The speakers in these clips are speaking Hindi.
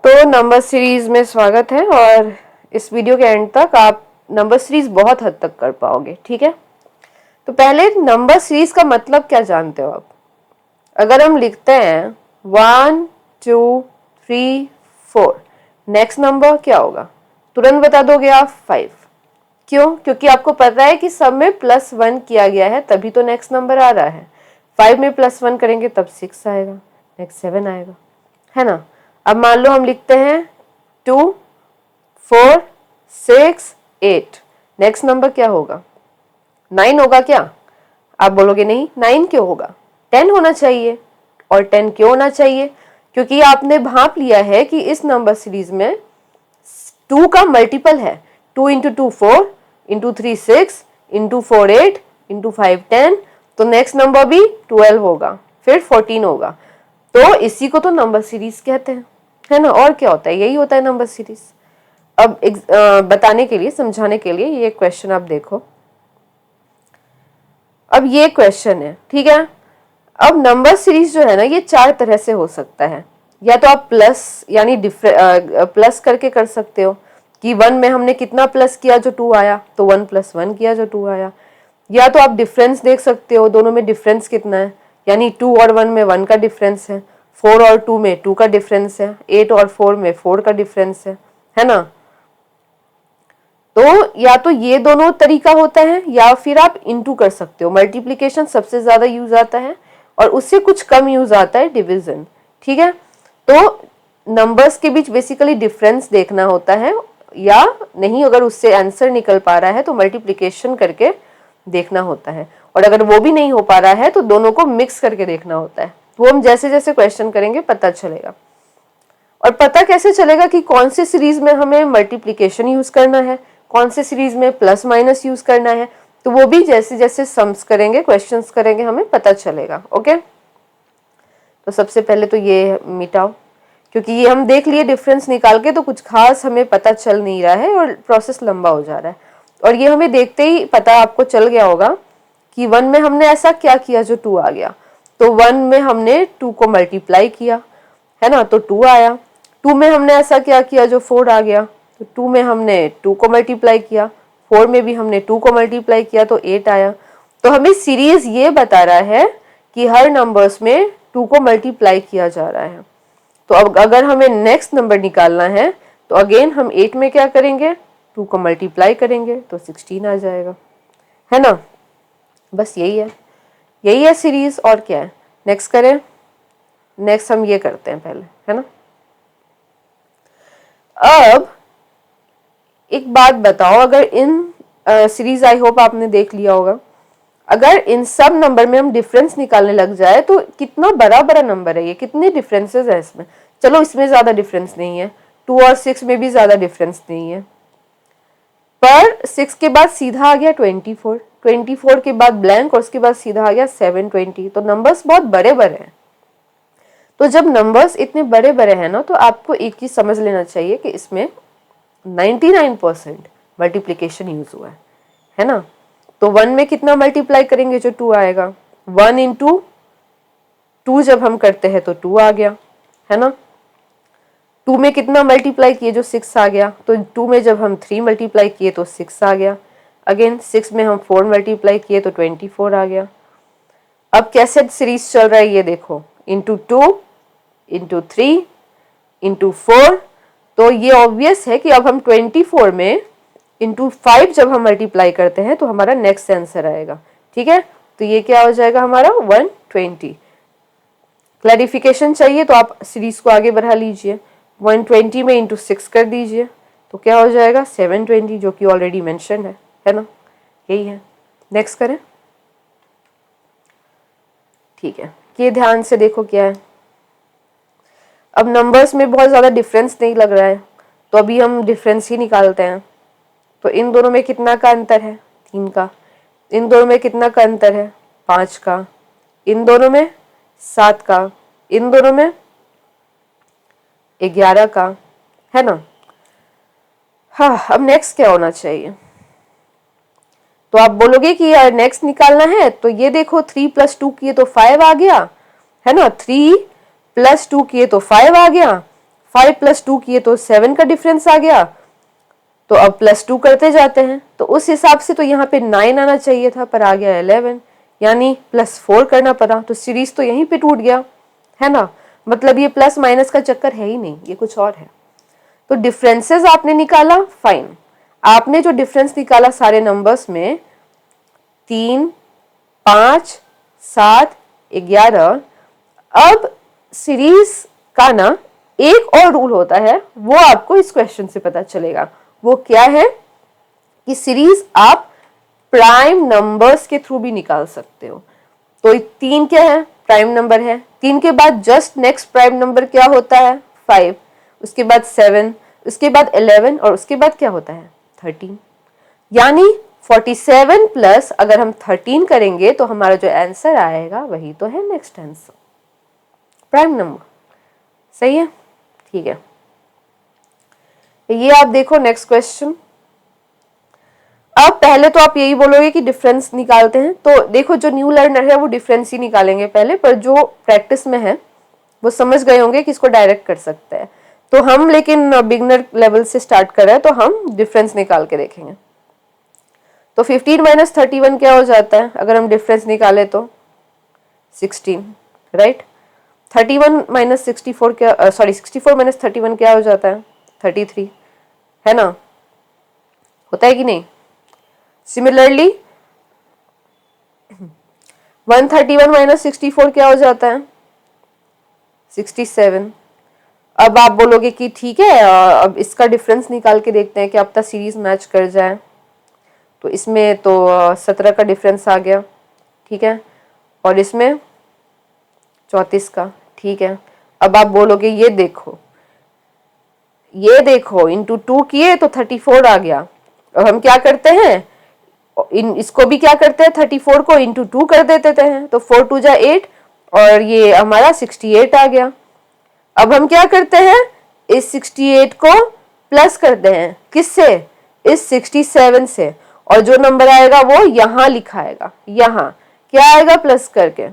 तो नंबर सीरीज में स्वागत है और इस वीडियो के एंड तक आप नंबर सीरीज बहुत हद तक कर पाओगे। ठीक है, तो पहले नंबर सीरीज का मतलब क्या जानते हो आप? अगर हम लिखते हैं 1 2 3 4, नेक्स्ट नंबर क्या होगा? तुरंत बता दोगे आप? 5। क्यों? क्योंकि आपको पता है कि सब में +1 किया गया है, तभी तो नेक्स्ट नंबर आ रहा है। 5 में +1 करेंगे तब 6 आएगा, नेक्स्ट 7 आएगा, है ना। अब मान लो हम लिखते हैं 2 4 6 8, नेक्स्ट नंबर क्या होगा? 9 होगा क्या? आप बोलोगे नहीं, 9 क्यों होगा? 10 होना चाहिए। और 10 क्यों होना चाहिए? क्योंकि आपने भांप लिया है कि इस नंबर सीरीज में 2 का मल्टीपल है। 2 इंटू 2 4, इंटू 3 6, इंटू 4 8, इंटू 5 10, तो नेक्स्ट नंबर भी 12 होगा, फिर 14 होगा। तो इसी को तो नंबर सीरीज कहते हैं, है ना। और क्या होता है? यही होता है नंबर सीरीज। अब बताने के लिए, समझाने के लिए ये क्वेश्चन आप देखो। अब ये क्वेश्चन है, ठीक है। अब नंबर सीरीज जो है ना, ये 4 तरह से हो सकता है। या तो आप प्लस यानी प्लस करके कर सकते हो कि 1 में हमने कितना प्लस किया जो 2 आया, तो 1 + 1 किया जो 2 आया। या तो आप डिफरेंस देख सकते हो, दोनों में डिफरेंस कितना है, यानी 2 और 1 में 1 का डिफरेंस है, 4 और 2 में 2 का डिफरेंस है, 8 और 4 में 4 का डिफरेंस है ना। तो या तो ये दोनों तरीका होता है, या फिर आप इनटू कर सकते हो। मल्टीप्लिकेशन सबसे ज्यादा यूज आता है और उससे कुछ कम यूज आता है डिवीजन। ठीक है, तो नंबर्स के बीच बेसिकली डिफरेंस देखना होता है, या नहीं अगर उससे आंसर निकल पा रहा है तो मल्टीप्लिकेशन करके देखना होता है। और अगर वो भी नहीं हो पा रहा है तो दोनों को मिक्स करके देखना होता है। वो हम जैसे जैसे क्वेश्चन करेंगे पता चलेगा। और पता कैसे चलेगा कि कौन से सीरीज में हमें मल्टीप्लिकेशन यूज करना है, कौन से सीरीज में प्लस माइनस यूज करना है? तो वो भी जैसे जैसे सम्स करेंगे, क्वेश्चंस करेंगे, हमें पता चलेगा। ओके, तो सबसे पहले तो ये मिटाओ, क्योंकि ये हम देख लिए डिफरेंस निकाल के, तो कुछ खास हमें पता चल नहीं रहा है और प्रोसेस लंबा हो जा रहा है। और ये हमें देखते ही पता आपको चल गया होगा कि 1 में हमने ऐसा क्या किया जो 2 आ गया। तो 1 में हमने 2 को मल्टीप्लाई किया, है ना, तो 2 आया। 2 में हमने ऐसा क्या किया जो 4 आ गया, तो 2 में हमने 2 को मल्टीप्लाई किया, 4 में भी हमने 2 को मल्टीप्लाई किया, तो 8 आया। तो हमें सीरीज ये बता रहा है कि हर नंबर्स में 2 को मल्टीप्लाई किया जा रहा है। तो अब अगर हमें नेक्स्ट नंबर निकालना है तो अगेन हम 8 में क्या करेंगे, 2 को मल्टीप्लाई करेंगे, तो 16 आ जाएगा, है ना। बस यही है सीरीज, और क्या है। नेक्स्ट करें। नेक्स्ट हम ये करते हैं पहले, है ना। अब एक बात बताओ, अगर इन सीरीज, आई होप आपने देख लिया होगा, अगर इन सब नंबर में हम डिफरेंस निकालने लग जाए तो कितना बड़ा बड़ा नंबर है ये, कितने डिफरेंसेस है इसमें। चलो इसमें ज्यादा डिफरेंस नहीं है, 2 और 6 में भी ज्यादा डिफरेंस नहीं है, पर 6 के बाद सीधा आ गया 24, 24 के बाद ब्लैंक और उसके बाद सीधा आ गया 720। तो नंबर्स बहुत बड़े बड़े हैं। तो जब नंबर्स इतने बड़े बड़े हैं ना, तो आपको एक चीज समझ लेना चाहिए कि इसमें 99% मल्टीप्लिकेशन यूज हुआ है ना। तो 1 में कितना मल्टीप्लाई करेंगे जो 2 आएगा, 1 इंटू 2 जब हम करते हैं तो 2 आ गया, है ना। 2 में कितना मल्टीप्लाई किए जो 6 आ गया, तो 2 में जब हम 3 मल्टीप्लाई किए तो 6 आ गया। अगेन 6 में हम 4 मल्टीप्लाई किए तो 24 आ गया। अब कैसे सीरीज चल रहा है ये देखो, इंटू 2, इंटू 3, इंटू 4। तो ये ऑब्वियस है कि अब हम 24 में इंटू 5 जब हम मल्टीप्लाई करते हैं तो हमारा नेक्स्ट आंसर आएगा। ठीक है, तो ये क्या हो जाएगा हमारा 120। क्लैरिफिकेशन चाहिए तो आप सीरीज को आगे बढ़ा लीजिए, 120 में इंटू 6 कर दीजिए, तो क्या हो जाएगा 720, जो कि ऑलरेडी मेंशन है ना। यही है। नेक्स्ट करें। ठीक है, ये ध्यान से देखो क्या है। अब नंबर्स में बहुत ज्यादा डिफरेंस नहीं लग रहा है, तो अभी हम डिफरेंस ही निकालते हैं। तो इन दोनों में कितना का अंतर है, 3 का। इन दोनों में कितना का अंतर है, 5 का। इन दोनों में 7 का। इन दोनों में 11 का, है ना। हाँ, अब नेक्स्ट क्या होना चाहिए? तो आप बोलोगे कि यार नेक्स्ट निकालना है, तो ये देखो 3 + 2 किए तो 5 आ गया, है ना। 3 + 2 किए तो 5 आ गया, 5 + 2 किए तो 7 का डिफरेंस आ गया, तो अब +2 करते जाते हैं, तो उस हिसाब से तो यहाँ पे 9 आना चाहिए था, पर आ गया 11, यानी +4 करना पड़ा, तो सीरीज तो यहीं पे टूट गया, है ना। मतलब ये प्लस माइनस का चक्कर है ही नहीं, ये कुछ और है। तो डिफरेंसेस आपने निकाला, फाइन। आपने जो डिफरेंस निकाला सारे नंबर्स में 3, 5, 7, 11, अब सीरीज का ना एक और रूल होता है, वो आपको इस क्वेश्चन से पता चलेगा। वो क्या है कि सीरीज आप प्राइम नंबर्स के थ्रू भी निकाल सकते हो। तो 3 क्या है, प्राइम नंबर है। 3 के बाद जस्ट नेक्स्ट प्राइम नंबर क्या होता है, 5, उसके बाद 7, उसके बाद 11, और उसके बाद क्या होता है, 13। यानी 47 प्लस अगर हम 13 करेंगे तो हमारा जो आंसर आएगा वही तो है नेक्स्ट आंसर, प्राइम नंबर। सही है, ठीक है। ये आप देखो नेक्स्ट क्वेश्चन। अब पहले तो आप यही बोलोगे कि डिफरेंस निकालते हैं, तो देखो जो न्यू लर्नर है वो डिफरेंस ही निकालेंगे पहले, पर जो प्रैक्टिस में है वो समझ गए होंगे कि इसको डायरेक्ट कर सकते हैं। तो हम लेकिन बिगनर लेवल से स्टार्ट कर रहे हैं, तो हम डिफरेंस निकाल के देखेंगे। तो 15 - 31 क्या हो जाता है अगर हम डिफरेंस निकाले तो 16, राइट। 31 - 64 क्या, सॉरी 64 - 31 क्या हो जाता है, 33, है ना, होता है कि नहीं। सिमिलरली 131 - 64 क्या हो जाता है, 67। अब आप बोलोगे कि ठीक है, अब इसका डिफरेंस निकाल के देखते हैं कि अब तक सीरीज मैच कर जाए। तो इसमें तो 17 का डिफरेंस आ गया, ठीक है, और इसमें 34 का, ठीक है। अब आप बोलोगे ये देखो इंटू 2 किए तो 34 आ गया। अब हम क्या करते हैं, इसको भी क्या करते हैं, 34 को इंटू 2 कर देते हैं, तो 4 2 जा 8, और ये हमारा 68 आ गया। अब हम क्या करते हैं, इस 68 को प्लस करते हैं, किससे, इस 67 से, और जो नंबर आएगा वो यहां लिखा आएगा, यहां क्या आएगा प्लस करके,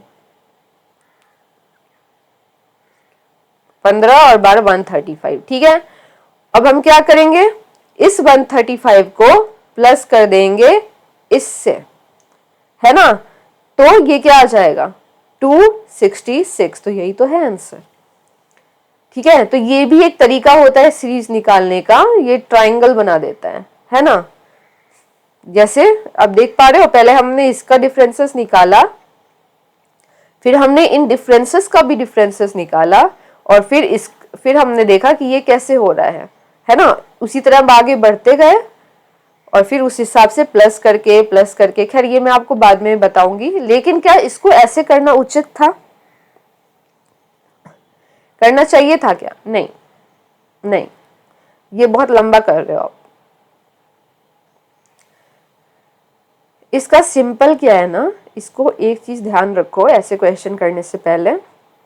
15 और 12 135, ठीक है। अब हम क्या करेंगे, इस 135 को प्लस कर देंगे इससे, है ना, तो ये क्या आ जाएगा 266, तो यही तो है आंसर, ठीक है। तो ये भी एक तरीका होता है सीरीज निकालने का, ये ट्राइंगल बना देता है ना। जैसे अब देख पा रहे हो, पहले हमने इसका डिफरेंसेस निकाला, फिर हमने इन डिफरेंसेस का भी डिफरेंसेस निकाला, और फिर हमने देखा कि ये कैसे हो रहा है ना। उसी तरह हम आगे बढ़ते गए, और फिर उस हिसाब से प्लस करके, खैर ये मैं आपको बाद में बताऊंगी। लेकिन क्या इसको ऐसे करना उचित था, करना चाहिए था क्या, नहीं नहीं, ये बहुत लंबा कर रहे हो आप। इसका सिंपल क्या है ना, इसको एक चीज ध्यान रखो ऐसे क्वेश्चन करने से पहले,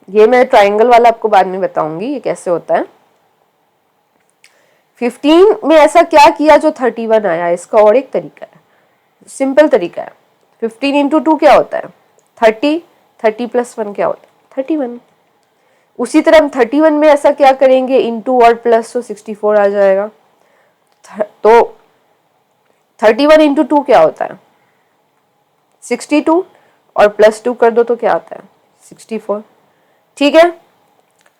ये मैं ट्राइंगल वाला आपको बाद में बताऊंगी ये कैसे होता है। 15 में ऐसा क्या किया जो 31 आया, इसका और एक तरीका है, सिंपल तरीका है। 15 इंटू 2 क्या होता है, 30, 30 + 1 क्या होता है, 31। उसी तरह हम 31 में ऐसा क्या करेंगे, इंटू और प्लस, तो 64 आ जाएगा। तो 31 इंटू 2 क्या होता है, 62, और +2 कर दो तो क्या आता है, 64, ठीक है।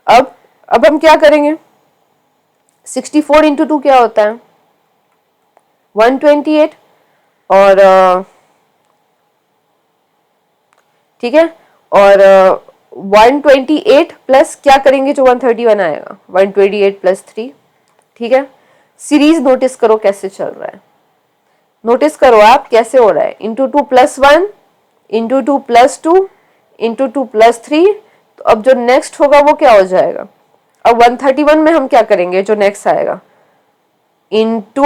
अब हम क्या करेंगे, 64 इंटू 2 क्या होता है, 128, और ठीक है, और 128 प्लस क्या करेंगे जो 131 आएगा, 128 + 3, ठीक है। सीरीज नोटिस करो कैसे चल रहा है, नोटिस करो आप कैसे हो रहा है, इंटू 2 + 1, इंटू 2 + 2, इंटू 2 + 3। तो अब जो नेक्स्ट होगा वो क्या हो जाएगा, अब 131 में हम क्या करेंगे, जो नेक्स्ट आएगा इंटू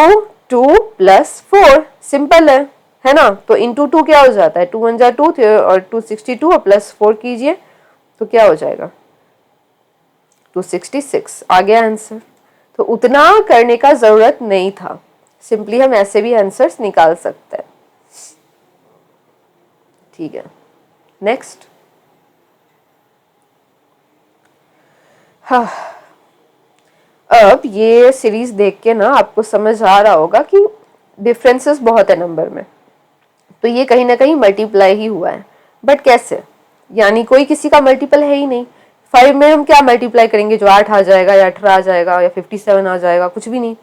2 + 4, सिंपल है ना। तो इंटू 2 क्या हो जाता है, 2 1 जा 2, और 262, और +4 कीजिए तो क्या हो जाएगा 266, आ गया आंसर। तो उतना करने का जरूरत नहीं था, सिंपली हम ऐसे भी आंसर्स निकाल सकते हैं, ठीक है। नेक्स्ट, हाँ, अब ये सीरीज देख के ना आपको समझ आ रहा होगा कि डिफरेंसेस बहुत है नंबर में, तो ये कहीं ना कहीं मल्टीप्लाई ही हुआ है। बट कैसे, यानी कोई किसी का मल्टीपल है ही नहीं। 5 में हम क्या मल्टीप्लाई करेंगे, जो 8 आ जाएगा या 18 आ जाएगा या 57 आ जाएगा, कुछ भी नहीं।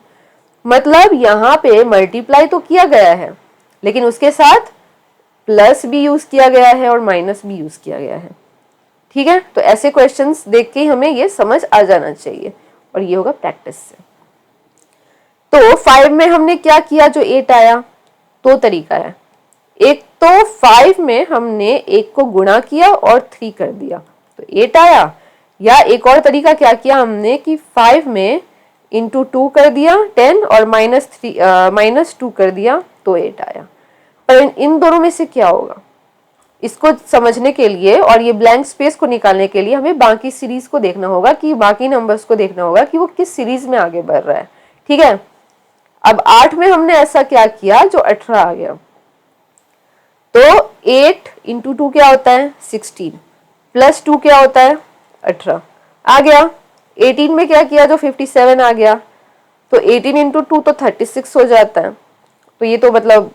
मतलब यहाँ पे मल्टीप्लाई तो किया गया है, लेकिन उसके साथ प्लस भी यूज किया गया है और माइनस भी यूज किया गया है। ठीक है, तो ऐसे क्वेश्चंस देख के हमें ये समझ आ जाना चाहिए, और ये होगा प्रैक्टिस से। तो 5 में हमने क्या किया, जो 8 आया, दो तरीका है। एक तो 5 में हमने 1 को गुणा किया और 3 कर दिया तो 8 आया, या एक और तरीका क्या किया हमने कि 5 में इंटू 2 कर दिया 10 और -2 कर दिया तो 8 आया। पर इन दोनों में से क्या होगा, इसको समझने के लिए और ये ब्लैंक स्पेस को निकालने के लिए हमें बाकी सीरीज को देखना होगा, कि बाकी नंबर्स को देखना होगा कि वो किस सीरीज में आगे बढ़ रहा है। ठीक है, अब 8 में हमने ऐसा क्या किया जो 18 आ गया, तो 8 इंटू 2 क्या होता है 16, प्लस 2 क्या होता है 18 आ गया। 18 में क्या किया, जो 57 आ गया, तो 18 इंटू 2 तो 36 हो जाता है। तो ये तो मतलब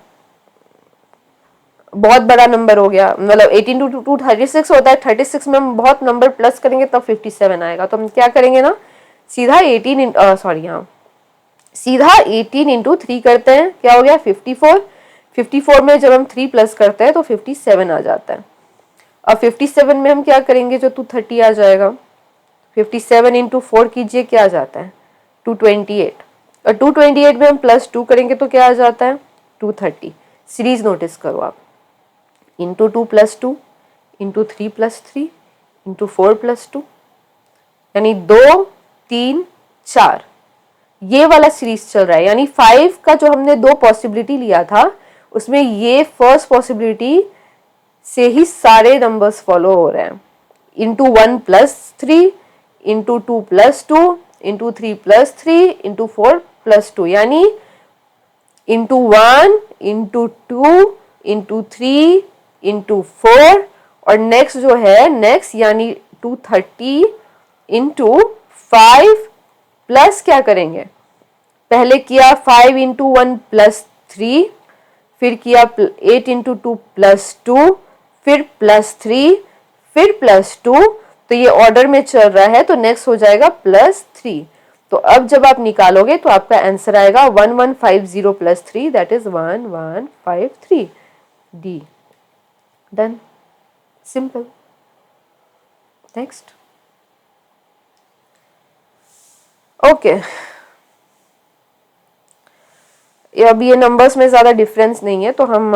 बहुत बड़ा नंबर हो गया, मतलब 18 टू 2 36 होता है। 36 में हम बहुत नंबर प्लस करेंगे तब 57 आएगा। तो हम क्या करेंगे ना, सीधा 18 इंटू 3 करते हैं, क्या हो गया 54। 54 में जब हम 3 प्लस करते हैं तो 57 आ जाता है। अब 57 में हम क्या करेंगे, जो 230 आ जाएगा। 57 इंटू 4 कीजिए, क्या आ जाता है 228, और 228 में हम प्लस 2 करेंगे तो क्या आ जाता है 230। सीरीज नोटिस करो आप, into 2 plus 2 into 3 plus 3 into 4 plus 2, यानी 2 3 4, ये वाला सीरीज चल रहा है। यानी 5 का जो हमने दो पॉसिबिलिटी लिया था, उसमें ये फर्स्ट पॉसिबिलिटी से ही सारे नंबर्स फॉलो हो रहे हैं। Into 1 plus 3 into 2 plus 2 into 3 plus 3 into 4 plus 2, यानी इंटू 1 इंटू 2 इंटू 3 इंटू 4, और नेक्स्ट जो है नेक्स्ट यानी 230 इंटू 5 प्लस क्या करेंगे, पहले किया 5 इंटू 1 प्लस 3, फिर किया 8 इंटू 2 प्लस 2, फिर प्लस 3, फिर प्लस 2। तो ये ऑर्डर में चल रहा है, तो नेक्स्ट हो जाएगा प्लस 3। तो अब जब आप निकालोगे तो आपका आंसर आएगा 1150 plus 3, that is 1153। D, done, simple. Next, okay. अब ये नंबर्स में ज्यादा डिफरेंस नहीं है, तो हम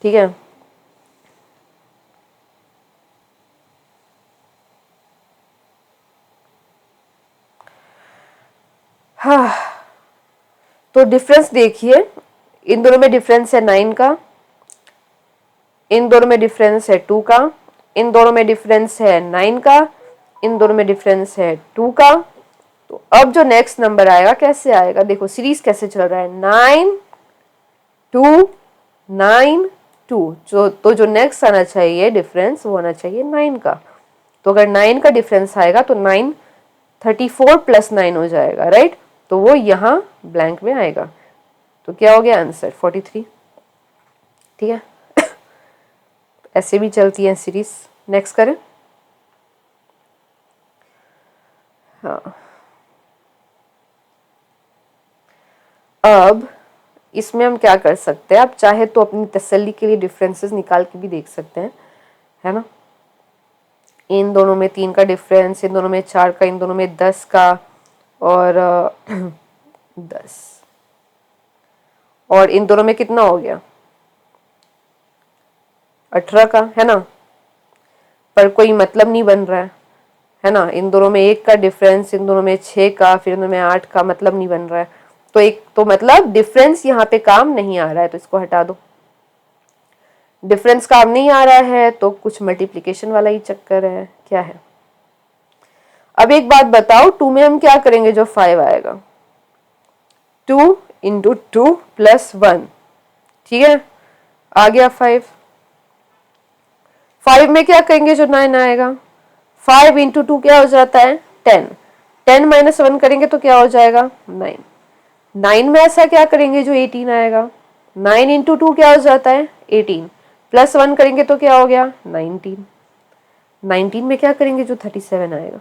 ठीक है, हाँ, तो डिफरेंस देखिए, इन दोनों में डिफरेंस है 9 का, इन दोनों में डिफरेंस है 2 का, इन दोनों में डिफरेंस है 9 का, इन दोनों में डिफरेंस है 2 का। तो अब जो नेक्स्ट नंबर आएगा कैसे आएगा, देखो सीरीज कैसे चल रहा है 9 2 9 2, तो जो नेक्स्ट आना चाहिए डिफरेंस वो आना चाहिए 9 का। तो अगर 9 का डिफरेंस आएगा तो 9 34 प्लस 9 हो जाएगा, राइट। तो वो यहाँ ब्लैंक में आएगा, तो क्या हो गया आंसर 43। ठीक है, ऐसे भी चलती है सीरीज। नेक्स्ट करें, हाँ। अब इसमें हम क्या कर सकते हैं, आप चाहे तो अपनी तसल्ली के लिए डिफरेंसेस निकाल के भी देख सकते हैं, है ना। इन दोनों में 3 का डिफरेंस, इन दोनों में 4 का, इन दोनों में 10 का, और 10, और इन दोनों में कितना हो गया 18 का, है ना। पर कोई मतलब नहीं बन रहा है ना। इन दोनों में 1 का डिफरेंस, इन दोनों में 6 का, फिर इन दोनों में 8 का, मतलब नहीं बन रहा है। तो एक तो मतलब डिफरेंस यहाँ पे काम नहीं आ रहा है, तो इसको हटा दो। डिफरेंस काम नहीं आ रहा है तो कुछ मल्टीप्लिकेशन वाला ही चक्कर है, क्या है। अब एक बात बताओ, 2 में हम क्या करेंगे, जो 5 आएगा 2 इंटू 2 प्लस 1, ठीक है, आ गया 5। 5 में क्या करेंगे जो 9 आएगा, 5 इंटू 2 क्या हो जाता है 10, 10 माइनस 1 करेंगे तो क्या हो जाएगा 9, 9 में ऐसा क्या करेंगे जो 18 आएगा, 9 इंटू 2 क्या हो जाता है 18, प्लस 1 करेंगे तो क्या हो गया 19, 19 में क्या करेंगे जो 37 आएगा,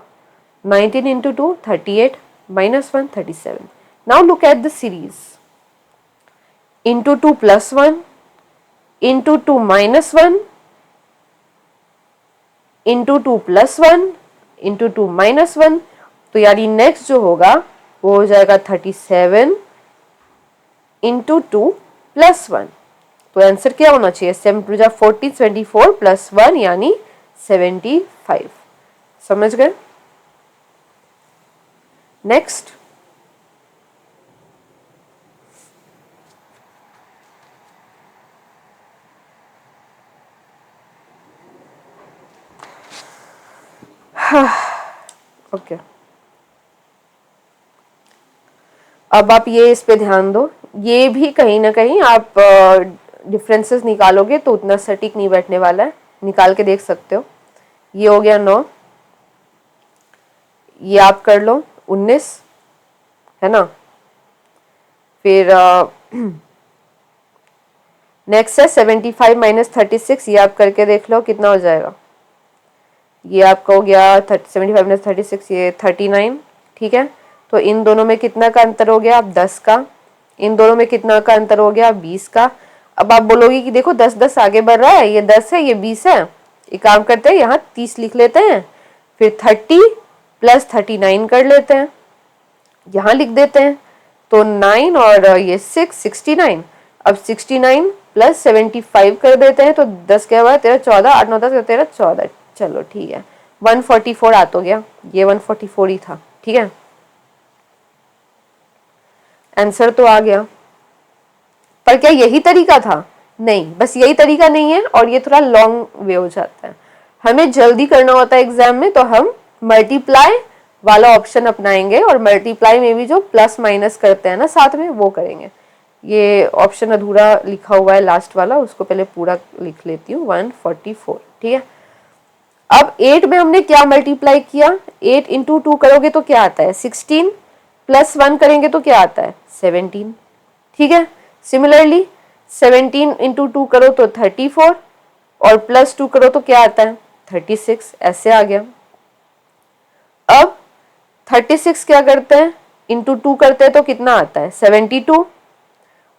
19 into 2 38 minus 1 37. Now look at the series. Into 2 plus 1 into 2 minus 1 into 2 plus 1 into 2 minus 1, तो यानी नेक्स्ट जो होगा वो हो जाएगा 37 इंटू 2 प्लस 1। तो आंसर क्या होना चाहिए 7 टू जा 40, 24 प्लस 1 यानी 75। समझ गए? नेक्स्ट ओके अब आप ये इस पे ध्यान दो, ये भी कहीं ना कहीं आप डिफरेंसेस निकालोगे तो उतना सटीक नहीं बैठने वाला है, निकाल के देख सकते हो। ये हो गया 9, ये आप कर लो 19 है ना, फिर नेक्स्ट है 75 माइनस 36, ये आप करके देख लो कितना हो जाएगा, ये आपका हो गया 75 माइनस 36 ये 39। ठीक है, तो इन दोनों में कितना का अंतर हो गया 10 का, इन दोनों में कितना का अंतर हो गया 20 का। अब आप बोलोगे कि देखो 10 10 आगे बढ़ रहा है, ये 10 है ये 20 है, एक काम करते हैं यहाँ 30 लिख लेते हैं, फिर 30 प्लस 39 कर लेते हैं, यहाँ लिख देते हैं, तो 9 और ये 6 69, अब 69 प्लस 75 कर देते हैं, तो 10 क्या हुआ 13 14 8 9 10 13 14, चलो ठीक है 144 आ तो गया, ये 144 ही था। ठीक है, आंसर तो आ गया, पर क्या यही तरीका था? नहीं, बस यही तरीका नहीं है और ये थोड़ा लॉन्ग वे हो जाता है, हमें जल्दी करना होता है एग्जाम में, तो हम मल्टीप्लाई वाला ऑप्शन अपनाएंगे और मल्टीप्लाई में भी जो प्लस माइनस करते हैं ना साथ में वो करेंगे। ये ऑप्शन अधूरा लिखा हुआ है लास्ट वाला, उसको पहले पूरा लिख लेती हूँ 144। ठीक है, अब 8 में हमने क्या मल्टीप्लाई किया, 8 इंटू 2 करोगे तो क्या आता है 16, प्लस 1 करेंगे तो क्या आता है 17। ठीक है, सिमिलरली 17 इंटू 2 करो तो 34 और प्लस 2 करो तो क्या आता है 36, ऐसे आ गया। अब 36 क्या करते हैं इंटू 2 करते हैं तो कितना आता है 72,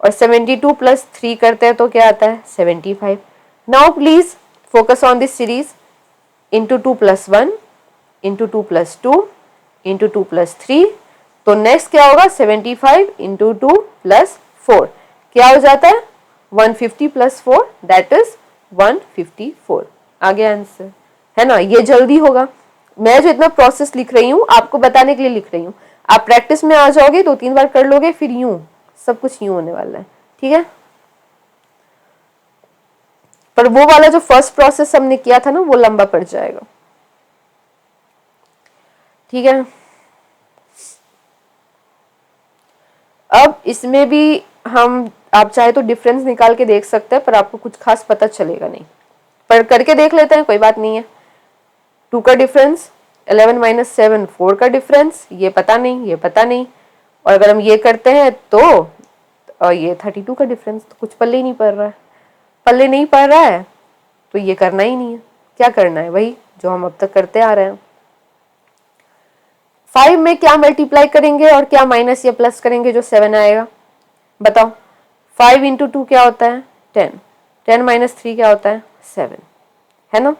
और 72 प्लस 3 करते हैं तो क्या आता है 75। Now please focus on this series, into 2 plus 1 into 2 plus 2 into 2 plus 3, तो नेक्स्ट क्या होगा 75 इंटू 2 प्लस 4 क्या हो जाता है 150 प्लस 4 दैट इज 154। आ गया आंसर, है ना? ये जल्दी होगा, मैं जो इतना प्रोसेस लिख रही हूँ आपको बताने के लिए लिख रही हूँ, आप प्रैक्टिस में आ जाओगे 2-3 बार कर लोगे, फिर यूं सब कुछ यूं होने वाला है। ठीक है, पर वो वाला जो फर्स्ट प्रोसेस हमने किया था ना वो लंबा पड़ जाएगा। ठीक है, अब इसमें भी हम आप चाहे तो डिफरेंस निकाल के देख सकते हैं, पर आपको कुछ खास पता चलेगा नहीं, पर करके देख लेते हैं, कोई बात नहीं है। 2 का डिफरेंस 11 माइनस 7 4 का डिफरेंस, ये पता नहीं ये पता नहीं, और अगर हम ये करते हैं तो और ये 32 का डिफरेंस, तो कुछ पल्ले ही नहीं पड़ रहा है, पल्ले नहीं पड़ रहा है तो ये करना ही नहीं है। क्या करना है वही जो हम अब तक करते आ रहे हैं। 5 में क्या मल्टीप्लाई करेंगे और क्या माइनस या प्लस करेंगे जो 7 आएगा, बताओ। 5 इंटू 2 क्या होता है 10, 10 माइनस 3 क्या होता है 7, है ना?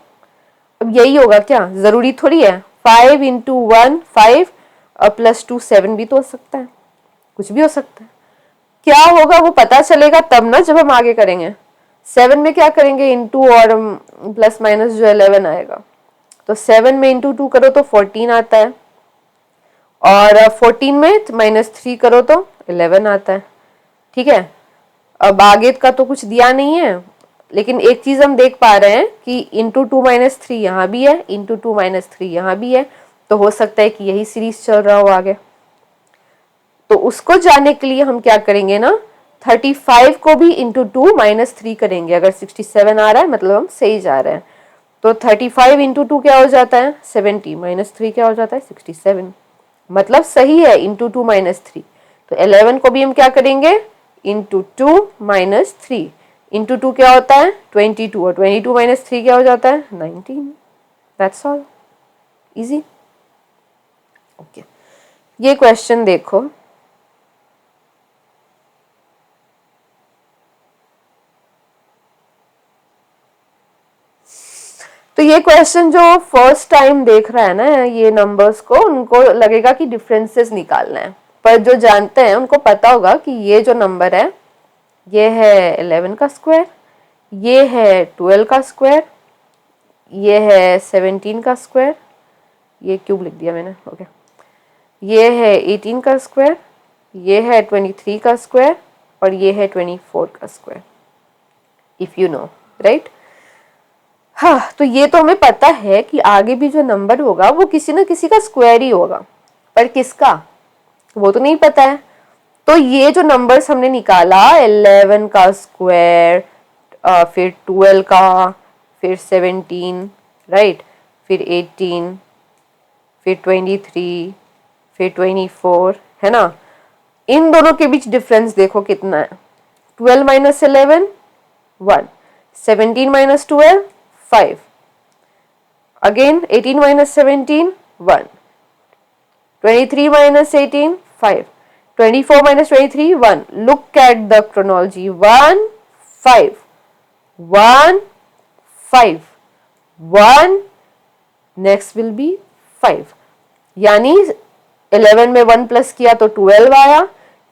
अब यही होगा क्या, जरूरी थोड़ी है 5 इंटू 1 5 और प्लस 2 7 भी तो हो सकता है, कुछ भी हो सकता है। क्या होगा वो पता चलेगा तब ना जब हम आगे करेंगे। 7 में क्या करेंगे इंटू और प्लस माइनस जो 11 आएगा, तो 7 में इंटू 2 करो तो 14 आता है, और 14 में माइनस 3 करो तो 11 आता है। ठीक है, अब आगे का तो कुछ दिया नहीं है, लेकिन एक चीज हम देख पा रहे हैं कि इंटू 2 माइनस 3 यहाँ भी है, इंटू 2 माइनस 3 यहाँ भी है, तो हो सकता है कि यही सीरीज चल रहा हो आगे। तो उसको जानने के लिए हम क्या करेंगे ना 35 को भी इंटू 2 माइनस 3 करेंगे, अगर 67 आ रहा है मतलब हम सही जा रहे हैं। तो 35 इंटू 2 क्या हो जाता है 70, माइनस 3 क्या हो जाता है 67, मतलब सही है इंटू 2 माइनस 3। तो 11 को भी हम क्या करेंगे इंटू 2 माइनस 3, इंटू 2 क्या होता है 22 और 22 माइनस 3 क्या हो जाता है 19। That's all, easy. ओके, ये क्वेश्चन देखो, तो ये क्वेश्चन जो फर्स्ट टाइम देख रहा है ना ये नंबर्स को, उनको लगेगा कि डिफरेंसेस निकालना है, पर जो जानते हैं उनको पता होगा कि ये जो नंबर है ये है 11 का स्क्वायर, ये है 12 का स्क्वायर, ये है 17 का स्क्वायर, ये क्यूब लिख दिया मैंने, ओके, ये है 18 का स्क्वायर, ये है 23 का स्क्वायर और ये है 24 का square, if you know, right. हाँ, तो ये तो हमें पता है कि आगे भी जो नंबर होगा वो किसी ना किसी का स्क्वायर ही होगा, पर किसका वो तो नहीं पता है। तो ये जो नंबर्स हमने निकाला 11 का स्क्वायर, फिर 12 का, फिर 17, राइट, फिर 18, फिर 23, फिर 24, है ना। इन दोनों के बीच डिफरेंस देखो कितना है, 12 minus 11 1, 17 minus 12 5, again 18 minus 17 1, 23 minus 18 5, 24 minus 23 1, look at the chronology, 1 5 1 5 1, next will be 5, यानी 11 में 1 प्लस किया तो 12 आया,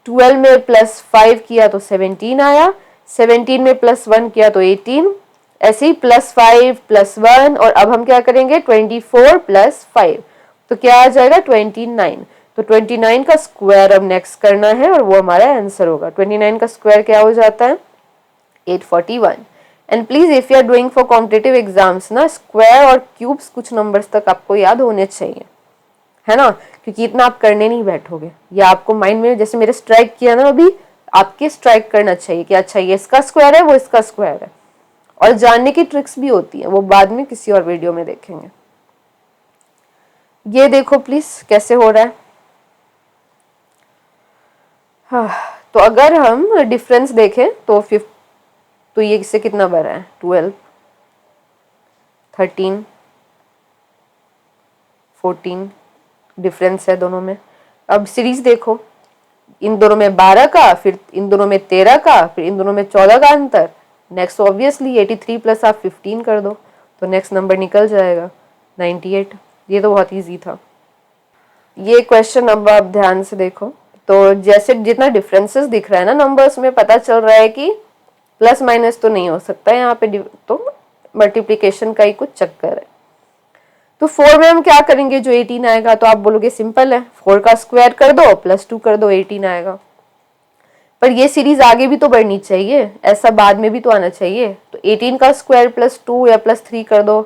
12 में प्लस 5 किया तो 17 आया, 17 में प्लस 1 किया तो 18, ऐसे ही प्लस 5 प्लस 1, और अब हम क्या करेंगे 24 प्लस 5, तो क्या आ जाएगा 29। तो 29 का स्क्वायर अब नेक्स्ट करना है और वो हमारा आंसर होगा। 29 का स्क्वायर क्या हो जाता है 841। And please if you are doing for competitive exams ना, स्क्वायर और क्यूब्स कुछ नंबर्स तक आपको याद होने चाहिए, है ना, क्योंकि इतना आप करने नहीं बैठोगे, या आपको माइंड में जैसे मेरे स्ट्राइक किया ना अभी, आपके स्ट्राइक करना चाहिए कि अच्छा ये इसका स्क्वायर है वो इसका स्क्वायर है। और जानने की ट्रिक्स भी होती है, वो बाद में किसी और वीडियो में देखेंगे। ये देखो प्लीज कैसे हो रहा है। हाँ, तो अगर हम डिफरेंस देखें तो तो ये इससे कितना बड़ा है 12, 13, 14, डिफरेंस है दोनों में। अब सीरीज देखो, इन दोनों में 12 का, फिर इन दोनों में 13 का, फिर इन दोनों में 14 का अंतर। नेक्स्ट ऑब्वियसली 83 प्लस आप 15 कर दो तो नेक्स्ट नंबर निकल जाएगा 98। ये तो बहुत ईजी था। ये क्वेश्चन अब आप ध्यान से देखो, तो जैसे जितना डिफरेंसेस दिख रहा है ना नंबर्स में, पता चल रहा है कि प्लस माइनस तो नहीं हो सकता है यहाँ पे, तो मल्टीप्लिकेशन का ही कुछ चक्कर है। तो 4 में हम क्या करेंगे, जो 18 आएगा, तो आप बोलोगे सिंपल है 4 का स्क्वायर कर दो प्लस 2 कर दो 18 आएगा। पर ये सीरीज आगे भी तो बढ़नी चाहिए, ऐसा बाद में भी तो आना चाहिए। तो 18 का स्क्वायर प्लस 2 या प्लस 3 कर दो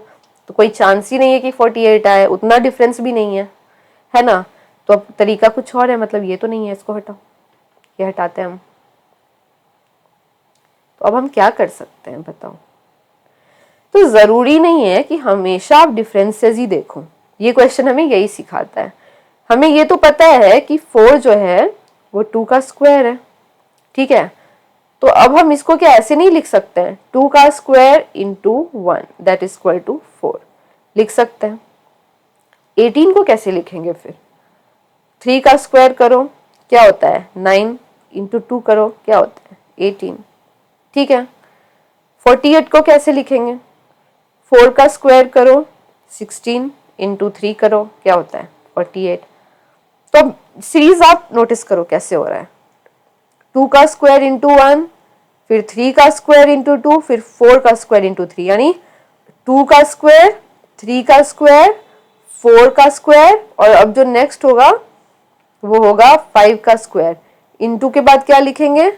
तो कोई चांस ही नहीं है कि 48 आए, उतना डिफरेंस भी नहीं है ना। तो अब तरीका कुछ और है, मतलब ये तो नहीं है, इसको हटाओ, ये हटाते हैं हम। तो अब हम क्या कर सकते हैं बताओ। तो जरूरी नहीं है कि हमेशा आप डिफरेंसेस ही देखो, ये क्वेश्चन हमें यही सिखाता है। हमें ये तो पता है कि 4 जो है वो 2 का स्क्वायर है, ठीक है। तो अब हम इसको क्या ऐसे नहीं लिख सकते हैं, 2 का square into 1 that is equal to 4 लिख सकते हैं। 18 को कैसे लिखेंगे फिर, 3 का स्क्वायर करो क्या होता है 9, इंटू 2 करो क्या होता है 18, ठीक है। 48 को कैसे लिखेंगे, 4 का स्क्वायर करो 16, इंटू 3 करो क्या होता है 48। तो सीरीज आप नोटिस करो कैसे हो रहा है, 2 का स्क्वायर इंटू 1, फिर 3 का स्क्वायर इंटू 2, फिर 4 का स्क्वायर इंटू 3, यानी 2 का स्क्वायर, 3 का स्क्वायर, 4 का स्क्वायर, और अब जो नेक्स्ट होगा वो होगा 5 का स्क्वायर। इंटू के बाद क्या लिखेंगे,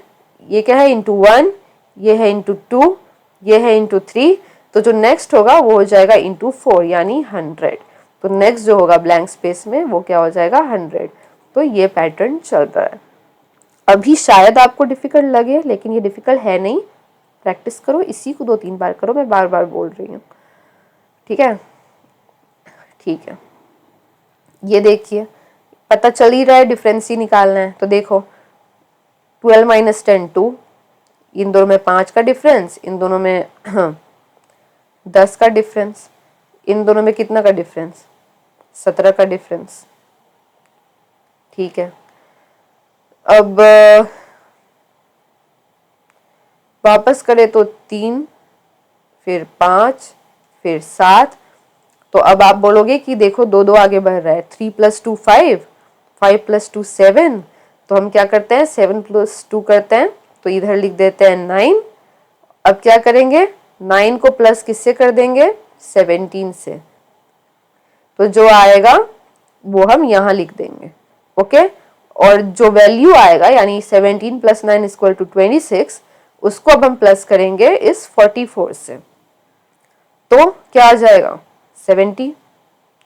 ये क्या है इंटू 1, ये है इंटू 2, ये है इंटू 3, तो जो नेक्स्ट होगा वो हो जाएगा इंटू 4 यानी 100। तो नेक्स्ट जो होगा ब्लैंक स्पेस में वो क्या हो जाएगा 100। तो ये पैटर्न चल रहा है। अभी शायद आपको डिफिकल्ट लगे लेकिन ये डिफिकल्ट है नहीं, प्रैक्टिस करो, इसी को 2-3 बार करो, मैं बार बार बोल रही हूँ। ठीक है, ठीक है। ये देखिए पता चल ही रहा है, डिफरेंस ही निकालना है। तो देखो 12 माइनस 10 2, इन दोनों में 5 का डिफरेंस, इन दोनों में 10 का डिफरेंस, इन दोनों में कितना का डिफरेंस, 17 का डिफरेंस। ठीक है, अब वापस करें तो 3, फिर 5, फिर 7। तो अब आप बोलोगे कि देखो 2 2 आगे बढ़ रहा है, 3 + 2 5, 5 + 2 7। तो हम क्या करते हैं, 7 + 2 करते हैं, तो इधर लिख देते हैं 9। अब क्या करेंगे, 9 को प्लस किससे कर देंगे, 17 से। तो जो आएगा वो हम यहाँ लिख देंगे। ओके, और जो वैल्यू आएगा यानी 17 + 9 = 26, उसको अब हम प्लस करेंगे इस 44 से। तो क्या आ जाएगा, 70,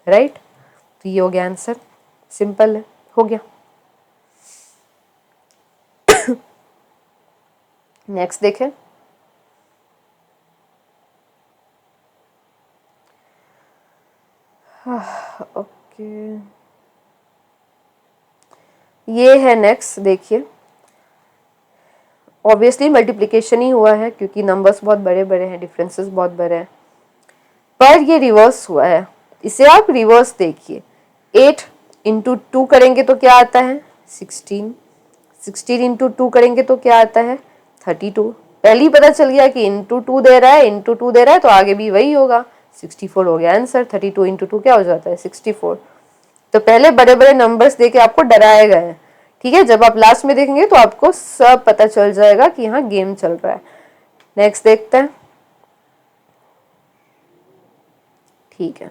राइट। तो ये हो गया आंसर, सिंपल है, हो गया। नेक्स्ट देखें, ओके, ये है नेक्स्ट। देखिए ऑब्वियसली मल्टीप्लिकेशन ही हुआ है क्योंकि नंबर्स बहुत बड़े बड़े हैं, डिफरेंसेस बहुत बड़े हैं, पर ये रिवर्स हुआ है। इसे आप रिवर्स देखिए, 8 × 2 करेंगे तो क्या आता है, 16, 16 × 2 करेंगे तो क्या आता है, 32। पहले ही पता चल गया कि इंटू 2 दे रहा है, इंटू 2 दे रहा है, तो आगे भी वही होगा, 64 हो गया आंसर। 32 × 2 क्या हो जाता है, 64। तो पहले बड़े बड़े नंबर्स देके आपको डराया गया है, ठीक है। जब आप लास्ट में देखेंगे तो आपको सब पता चल जाएगा कि यहाँ गेम चल रहा है। नेक्स्ट देखते हैं, ठीक है।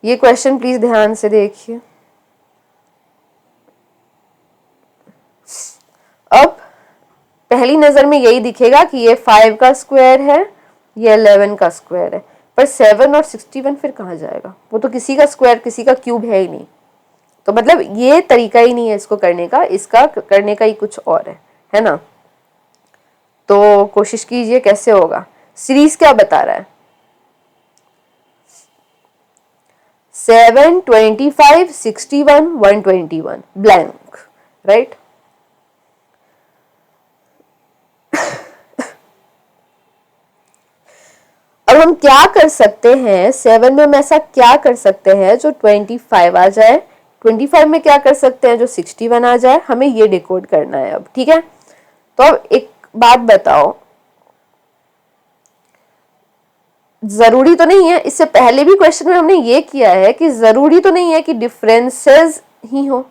ये क्वेश्चन प्लीज ध्यान से देखिए। अब पहली नजर में यही दिखेगा कि ये 5 का स्क्वायर है, ये 11 का स्क्वायर है, पर 7 और 61 फिर कहाँ जाएगा, वो तो किसी का स्क्वायर किसी का क्यूब है ही नहीं। तो मतलब ये तरीका ही नहीं है इसको करने का, इसका करने का ही कुछ और है ना। तो कोशिश कीजिए कैसे होगा। सीरीज क्या बता रहा है, 7 25 61 121 ब्लैंक, राइट। अब हम क्या कर सकते हैं, 7 में हम ऐसा क्या कर सकते हैं जो 25 आ जाए, 25 में क्या कर सकते हैं जो 61 आ जाए, हमें ये डिकोड करना है अब, ठीक है। तो अब एक बात बताओ, जरूरी तो नहीं है, इससे पहले भी क्वेश्चन में हमने ये किया है कि जरूरी तो नहीं है कि डिफरेंसेस ही हो,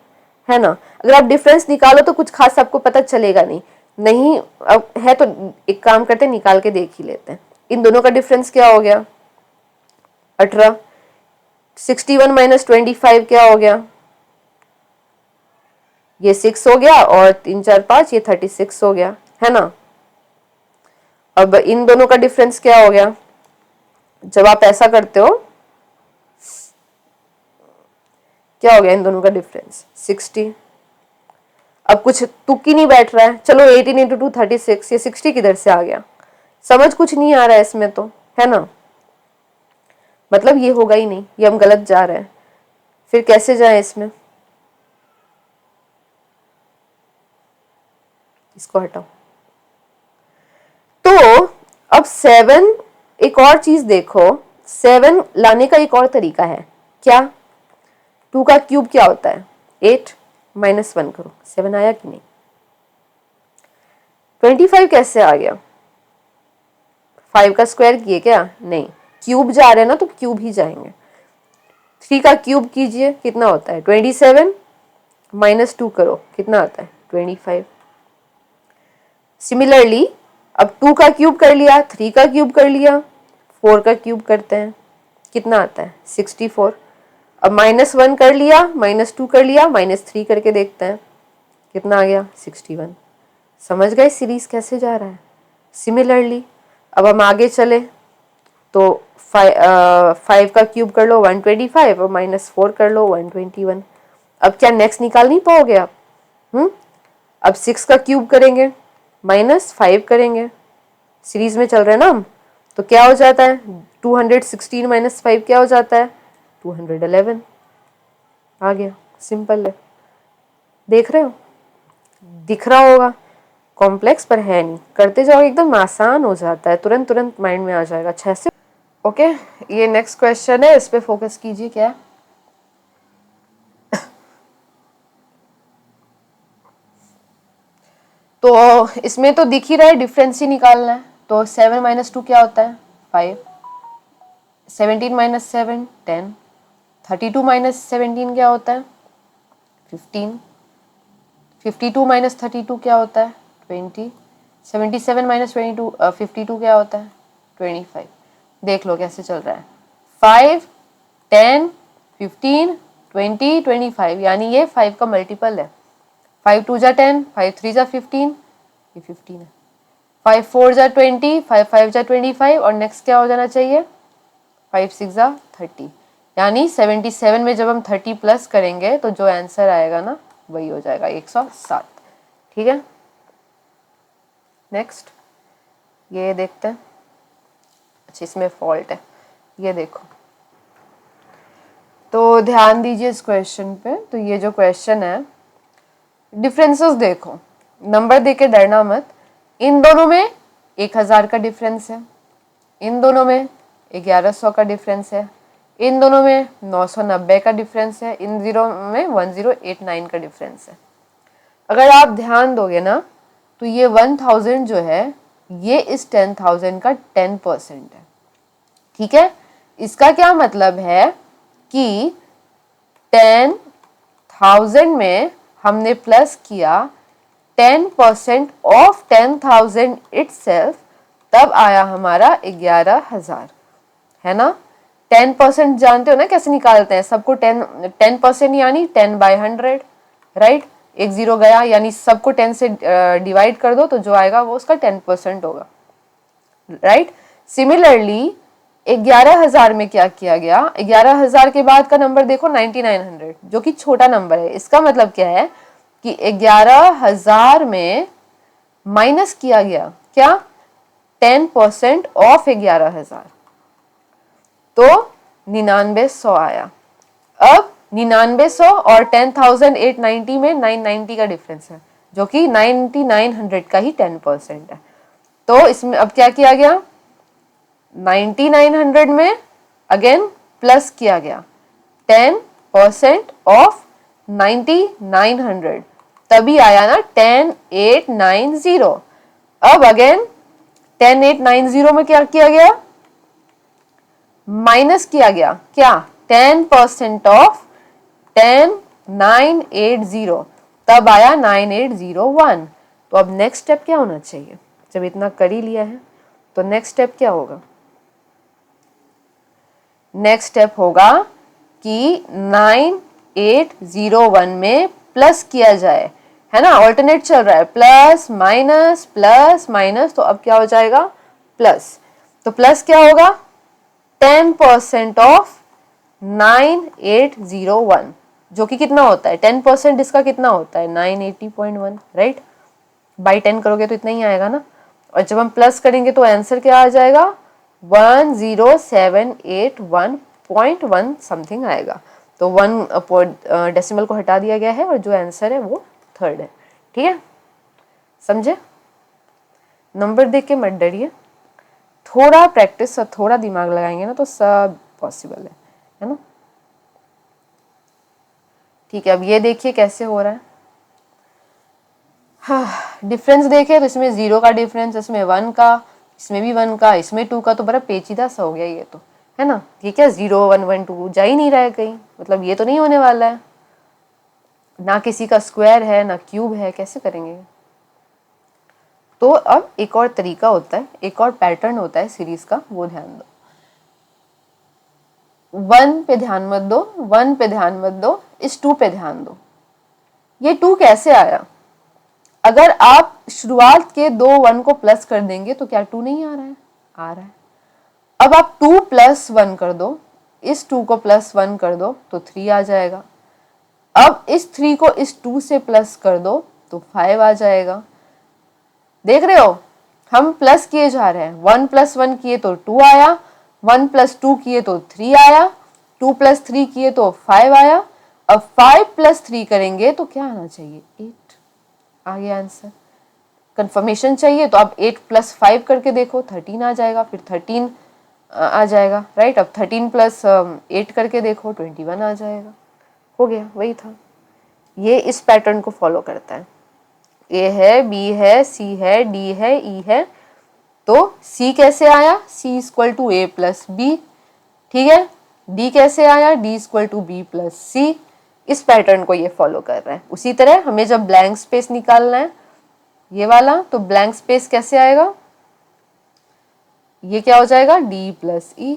है ना। अगर आप डिफरेंस निकालो तो कुछ खास आपको पता चलेगा नहीं, नहीं अब है तो एक काम करते हैं, निकाल के देख ही लेते हैं। इन दोनों का डिफरेंस क्या हो गया, 18। 61 - 25 क्या हो गया, ये 6 हो गया, और 3 4 5 ये 36 हो गया, है ना। अब इन दोनों का डिफरेंस क्या हो गया, जब आप ऐसा करते हो क्या हो गया, इन दोनों का डिफरेंस 60। अब कुछ तुक ही नहीं बैठ रहा है, चलो 18 × 2 36, ये 60 किधर से आ गया, समझ कुछ नहीं आ रहा है इसमें तो, है ना। मतलब ये होगा ही नहीं, ये हम गलत जा रहे हैं, फिर कैसे जाए इसमें, इसको हटाओ। तो अब 7, एक और चीज देखो, 7 लाने का एक और तरीका है, क्या, 2 का क्यूब क्या होता है, 8 -1 करो, 7 आया कि नहीं। 25 कैसे आ गया, 5 का स्क्वायर किए क्या, नहीं, क्यूब जा रहे हैं ना तो क्यूब ही जाएंगे। 3 का क्यूब कीजिए, कितना होता है 27, -2 करो, कितना आता है 25। सिमिलरली अब 2 का क्यूब कर लिया, 3 का क्यूब कर लिया, 4 का क्यूब करते हैं, कितना आता है 64। अब -1 कर लिया, -2 कर लिया, -3 करके देखते हैं कितना आ गया 61। समझ गए सीरीज कैसे जा रहा है। सिमिलरली अब हम आगे चले तो 5 का क्यूब कर लो 125, और -4 कर लो 121। अब क्या नेक्स्ट निकाल नहीं पाओगे आप, अब 6 का क्यूब करेंगे, -5 करेंगे, सीरीज में चल रहे हैं ना हम, तो क्या हो जाता है 216 माइनस 5 क्या हो जाता है? 211 आ गया। सिंपल है, देख रहे हो, दिख रहा होगा, कॉम्प्लेक्स पर है नहीं, करते जाओ एकदम आसान हो जाता है, तुरंत तुरंत माइंड में आ जाएगा अच्छे से। ओके, ये नेक्स्ट क्वेश्चन है, इस पे फोकस कीजिए। क्या है? तो इसमें तो दिख ही रहा है, डिफरेंस ही निकालना है। तो 7 माइनस 2 क्या होता है? 5। 17 माइनस 7 10। 32 माइनस 17 क्या होता है? 15। 52 माइनस 32 क्या होता है? 20। 77 माइनस 52 क्या होता है? 25। देख लो कैसे चल रहा है। 5 10 15 20 25, यानी ये 5 का मल्टीपल है। 5 2 जा 10, 5 3 जा 15, ये 15 है। 5 4 जा 20, 5 5 जा 25, और नेक्स्ट क्या हो जाना चाहिए? 5 6 जा 30, यानी 77 में जब हम 30 प्लस करेंगे तो जो आंसर आएगा ना वही हो जाएगा 107। ठीक है, नेक्स्ट ये देखते हैं। अच्छा, इसमें फॉल्ट है, ये देखो, तो ध्यान दीजिए इस क्वेश्चन पे। तो ये जो क्वेश्चन है, डिफरेंसेस देखो, नंबर देके डरना मत। इन दोनों में 1000 का डिफरेंस है, इन दोनों में 1100 का डिफरेंस है, इन दोनों में 990 का डिफरेंस है, इन जीरो में 1089 का डिफरेंस है। अगर आप ध्यान दोगे ना तो ये 1000 जो है ये इस 10,000 का 10% है। ठीक है, इसका क्या मतलब है कि 10,000 में हमने प्लस किया 10% ऑफ 10,000 इटसेल्फ, तब आया हमारा 11,000, है ना। 10% जानते हो ना कैसे निकालते हैं? सबको 10% यानी 10/100, राइट। एक जीरो गया, यानी सबको 10 से डिवाइड कर दो तो जो आएगा वो उसका 10% होगा, राइट। सिमिलरली 11,000 में क्या किया गया? 11,000 के बाद का नंबर देखो 9900, जो कि छोटा नंबर है। इसका मतलब क्या है कि 11,000 में माइनस किया गया क्या? 10% ऑफ 11,000, तो 9900 आया। अब 9900 और 10,890 में 990 का डिफरेंस है, जो कि 9900 का ही 10% है। तो इसमें अब क्या किया गया? 9900 में अगेन प्लस किया गया 10% ऑफ 9900, तभी आया ना 10890। अब अगेन 10890 में क्या किया गया? माइनस किया गया क्या? 10% ऑफ 10980, तब आया 9801। तो अब नेक्स्ट स्टेप क्या होना चाहिए? जब इतना कर ही लिया है तो नेक्स्ट स्टेप क्या होगा? नेक्स्ट स्टेप होगा कि 9801 में प्लस किया जाए, है ना। ऑल्टरनेट चल रहा है, प्लस माइनस, तो अब क्या हो जाएगा? प्लस। तो प्लस क्या होगा? 10% ऑफ 9801, जो कि कितना होता है? 10% इसका कितना होता है? 980.1, राइट। बाई 10 करोगे तो इतना ही आएगा ना। और जब हम प्लस करेंगे तो आंसर क्या आ जाएगा? 10781.1 समथिंग आएगा। तो 1 डेसिमल को हटा दिया गया है और जो आंसर है वो 3rd है। ठीक है, समझे? नंबर देख के मत डरिए, थोड़ा प्रैक्टिस और थोड़ा दिमाग लगाएंगे ना तो सब पॉसिबल है ना। ठीक है, अब ये देखिए कैसे हो रहा है। हाँ, डिफरेंस देखे तो इसमें 0 का डिफरेंस, इसमें 1 का, इसमें भी 1 का, इसमें 2 का, तो बड़ा पेचीदा सा हो गया ये तो, है ना। ये क्या 0 1 1 2 जा ही नहीं रहा है कहीं, मतलब ये तो नहीं होने वाला है। ना किसी का स्क्वायर है ना क्यूब है, कैसे करेंगे? तो अब एक और तरीका होता है, एक और पैटर्न होता है सीरीज का, वो ध्यान दो। 1 पे ध्यान मत दो, 1 पे ध्यान मत दो, इस 2 पे ध्यान दो। ये 2 कैसे आया? अगर आप शुरुआत के 2 1 को प्लस कर देंगे तो क्या 2 नहीं आ रहा है? आ रहा है। अब आप 2 + 1 कर दो, इस 2 को +1 कर दो तो 3 आ जाएगा। अब इस 3 को इस 2 से प्लस कर दो तो 5 आ जाएगा। देख रहे हो, हम प्लस किए जा रहे हैं। 1 + 1 किए तो 2 आया, 1 + 2 किए तो 3 आया, 2 + 3 किए तो 5 आया। अब 5 + 3 करेंगे तो क्या आना चाहिए, 8 आ गया आंसर। कंफर्मेशन चाहिए तो अब 8 + 5 करके देखो, 13 आ जाएगा, फिर 13 आ जाएगा, राइट। अब 13 + 8 करके देखो, 21 आ जाएगा। हो गया, वही था। ये इस पैटर्न को फॉलो करता है। ए है, बी है, सी है, डी है, ई है। तो सी कैसे आया, C = A + B, ठीक है। डी कैसे आया, D = B + C। इस पैटर्न को ये फॉलो कर रहा है। उसी तरह हमें जब ब्लैंक स्पेस निकालना है ये वाला, तो ब्लैंक स्पेस कैसे आएगा, ये क्या हो जाएगा, D + E।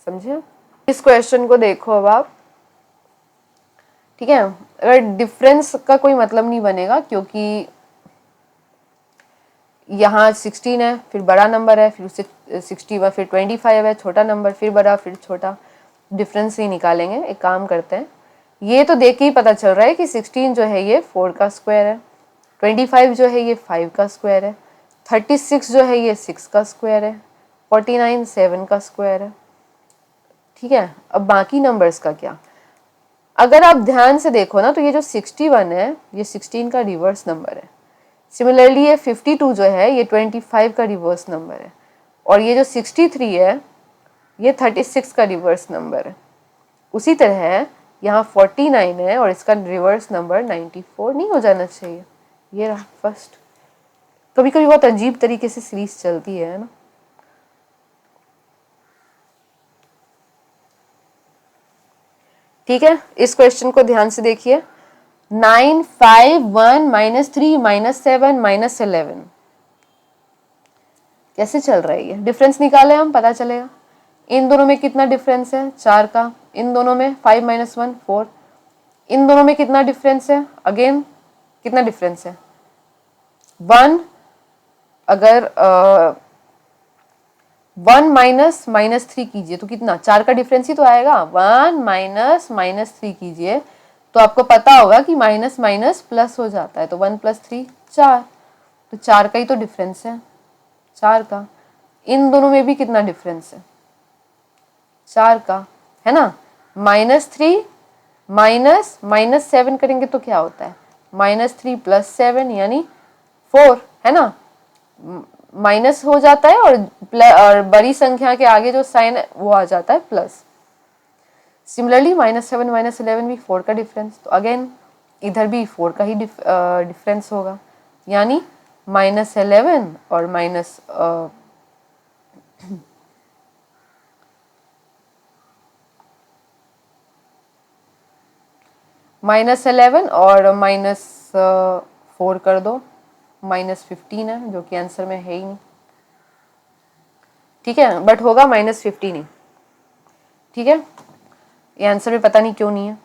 समझे। इस क्वेश्चन को देखो अब आप, ठीक है। अगर डिफरेंस का कोई मतलब नहीं बनेगा, क्योंकि यहाँ 16 है, फिर बड़ा नंबर है, फिर उससे 61, फिर 25 है, छोटा नंबर, फिर बड़ा, फिर छोटा, डिफरेंस ही निकालेंगे। एक काम करते हैं, ये तो देख के ही पता चल रहा है कि 16 जो है ये 4 का स्क्वायर है, 25 जो है ये 5 का स्क्वायर है, 36 जो है ये 6 का स्क्वायर है, 49 7 का स्क्वायर है, ठीक है। अब बाकी नंबर्स का क्या, अगर आप ध्यान से देखो ना, तो ये जो 61 है ये 16 का रिवर्स नंबर है। सिमिलरली ये 52 जो है ये 25 का रिवर्स नंबर है, और ये जो 63 है ये 36 का रिवर्स नंबर है। उसी तरह यहाँ 49 है और इसका रिवर्स नंबर 94 नहीं हो जाना चाहिए। ये रहा फर्स्ट। कभी कभी बहुत अजीब तरीके से सीरीज चलती है ना। ठीक है, इस क्वेश्चन को ध्यान से देखिए। 9 5 1 -3 -7 -11 कैसे चल रहा है ये, डिफरेंस निकाले हम, पता चलेगा। इन दोनों में कितना डिफरेंस है, 4 का। इन दोनों में 5 - 1 4। इन दोनों में कितना डिफरेंस है, अगेन कितना डिफरेंस है, 1। अगर 1 -3 कीजिए तो कितना, 4 का डिफरेंस ही तो आएगा। 1 -3 कीजिए तो आपको पता होगा कि माइनस माइनस प्लस हो जाता है, तो 1 + 3 4, तो 4 का ही तो डिफरेंस है, 4 का। इन दोनों में भी कितना डिफरेंस है, 4 का, है ना। -3 -7 करेंगे तो क्या होता है, -3 + 7 यानी 4, है ना। माइनस हो जाता है और बड़ी संख्या के आगे जो साइन है वो आ जाता है प्लस। सिमिलरली -7 -11 भी 4 का डिफरेंस, तो अगेन इधर भी 4 का ही डिफरेंस होगा, यानी -11 और -11 और -4 कर दो, -15 है, जो कि आंसर में है ही नहीं, ठीक है। बट होगा -15 ही, ठीक है। ये आंसर में पता नहीं क्यों नहीं है।